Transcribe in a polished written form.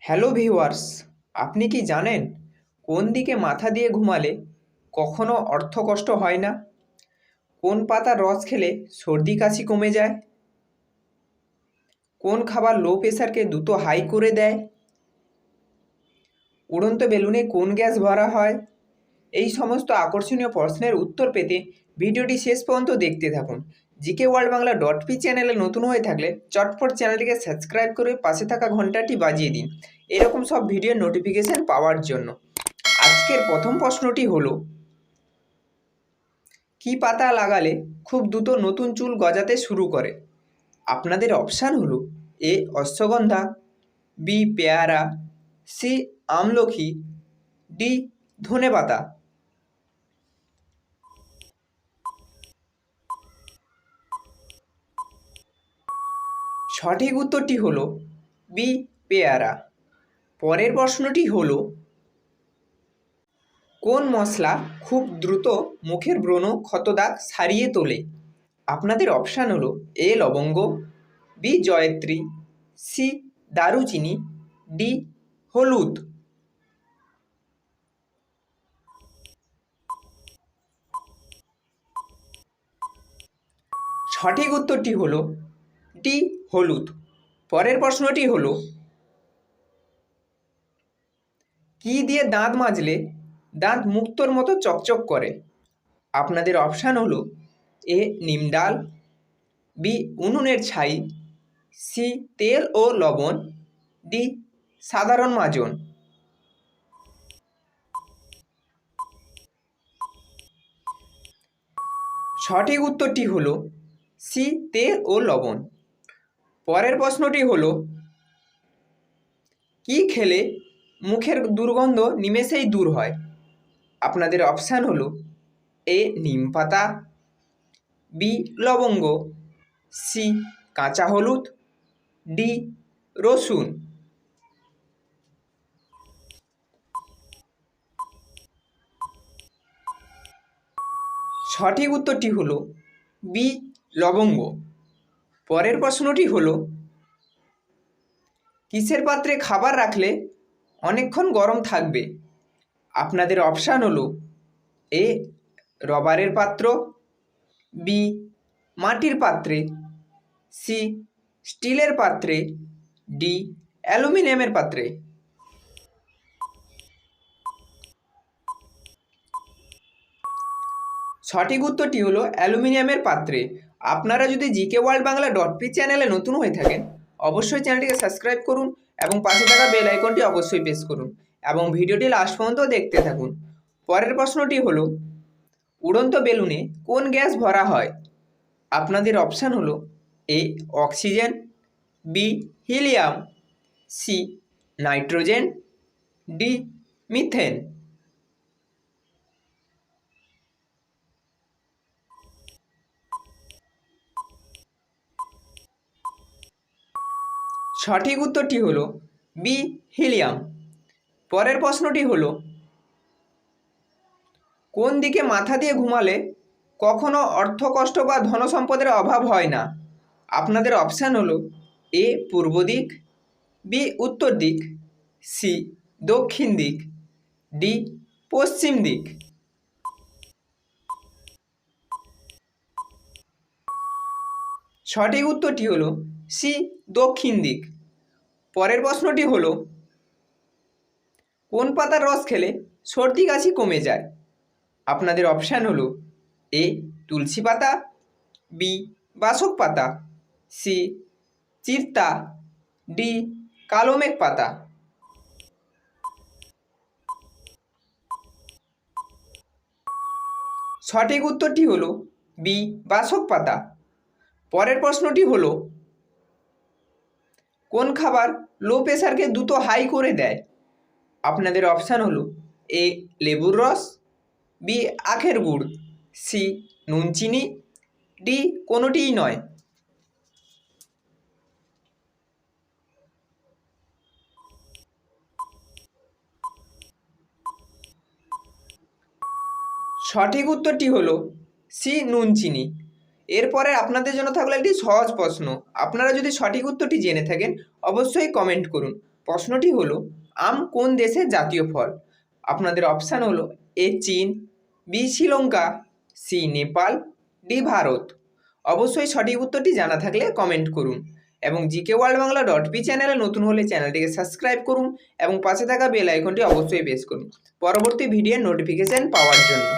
Hello viewers, আপনি কি জানেন কোন দিকে মাথা দিয়ে ঘুমালে কখনো অর্থকষ্ট হয় না? কোন পাতার রস খেলে সর্দি কাশি কমে যায়? কোন খাবার লো প্রেশারকে দ্রুত হাই করে দেয়? উড়ন্ত বেলুনে কোন গ্যাস ভরা হয়? এই সমস্ত আকর্ষণীয় প্রশ্নের উত্তর পেতে ভিডিওটি শেষ পর্যন্ত দেখতে থাকুন। জিকে ওয়ার্ল্ড বাংলা .পি চ্যানেলে নতুন হয়ে থাকলে চটপট চ্যানেলটিকে সাবস্ক্রাইব করে পাশে থাকা ঘন্টাটি বাজিয়ে দিন এরকম সব ভিডিওর নোটিফিকেশন পাওয়ার জন্য। আজকের প্রথম প্রশ্নটি হলো, কি পাতা লাগালে খুব দ্রুত নতুন চুল গজাতে শুরু করে? আপনাদের অপশান হলো এ অশ্বগন্ধা, বি পেয়ারা, সি আমলকি, ডি ধনেপাতা। সঠিক উত্তরটি হলো বি পেয়ারা। পরের প্রশ্নটি হলো, কোন মশলা খুব দ্রুত মুখের ব্রণ ক্ষতদাগ সারিয়ে তোলে? আপনাদের অপশান হলো এ লবঙ্গ, বি জয়ত্রী, সি দারুচিনি, ডি হলুদ। সঠিক উত্তরটি হলো ডি হলুদ। পরের প্রশ্নটি হলো, কি দিয়ে দাঁত মাজলে দাঁত মুক্তোর মতো চকচক করে? আপনাদের অপশান হলো এ নিম ডাল, বি উনুনের ছাই, সি তেল ও লবণ, ডি সাধারণ মাজন। সঠিক উত্তরটি হলো সি তেল ও লবণ। পরের প্রশ্নটি হলো, কি খেলে মুখের দুর্গন্ধ নিমেষেই দূর হয়? আপনাদের অপশান হলো এ নিম পাতা, বি লবঙ্গ, সি কাঁচা হলুদ, ডি রসুন। সঠিক উত্তরটি হলো বি লবঙ্গ। পরের প্রশ্নটি হলো, কিসের পাত্রে খাবার রাখলে অনেকক্ষণ গরম থাকবে? আপনাদের অপশান হলো এ রবারের পাত্র, বি মাটির পাত্রে, সি স্টিলের পাত্রে, ডি অ্যালুমিনিয়ামের পাত্রে। সঠিক উত্তরটি হলো অ্যালুমিনিয়ামের পাত্রে। আপনারা যদি জিকে ওয়ার্ল্ড বাংলা .পি চ্যানেলে নতুন হয়ে থাকেন অবশ্যই চ্যানেলটিকে সাবস্ক্রাইব করুন এবং পাশে থাকা বেল আইকনটি অবশ্যই প্রেস করুন এবং ভিডিওটি লাস্ট পর্যন্ত দেখতে থাকুন। পরের প্রশ্নটি হলো, উড়ন্ত বেলুনে কোন গ্যাস ভরা হয়? আপনাদের অপশান হলো A oxygen, B helium, C nitrogen, D methane. সঠিক উত্তরটি হলো বি হিলিয়াম। পরের প্রশ্নটি হলো, কোন দিকে মাথা দিয়ে ঘুমালে কখনো অর্থকষ্ট বা ধনসম্পদের অভাব হয় না? আপনাদের অপশান হলো এ পূর্ব দিক, বি উত্তর দিক, সি দক্ষিণ দিক, ডি পশ্চিম দিক। সঠিক উত্তরটি হলো সি দক্ষিণ দিক। পরের প্রশ্নটি হলো, কোন পাতার রস খেলে সর্দি কাশি কমে যায়? আপনাদের অপশান হলো এ তুলসী পাতা, বি বাসক পাতা, সি চিরতা, ডি কালোমেঘ পাতা। সঠিক উত্তরটি হলো বি বাসক পাতা। পরের প্রশ্নটি হলো, কোন খাবার লো প্রেশারকে দ্রুত হাই করে দেয়? আপনাদের অপশান হলো এ লেবুর রস, বি আখের গুড়, সি নুন চিনি, ডি কোনোটিই নয়। সঠিক উত্তরটি হলো সি নুন চিনি। এরপরে আপনাদের জন্য থাকলো একটি সহজ প্রশ্ন। আপনারা যদি সঠিক উত্তরটি জেনে থাকেন অবশ্যই কমেন্ট করুন। প্রশ্নটি হলো, আম কোন দেশের জাতীয় ফল? আপনাদের অপশান হলো এ চীন, B Sri Lanka, C Nepal, D Bharat. অবশ্যই সঠিক উত্তরটি জানা থাকলে কমেন্ট করুন এবং জিকে ওয়ার্ল্ড বাংলা .পি চ্যানেলে নতুন হলে চ্যানেলটিকে সাবস্ক্রাইব করুন এবং পাশে থাকা বেল আইকনটি অবশ্যই প্রেস করুন পরবর্তী ভিডিওর নোটিফিকেশন পাওয়ার জন্য।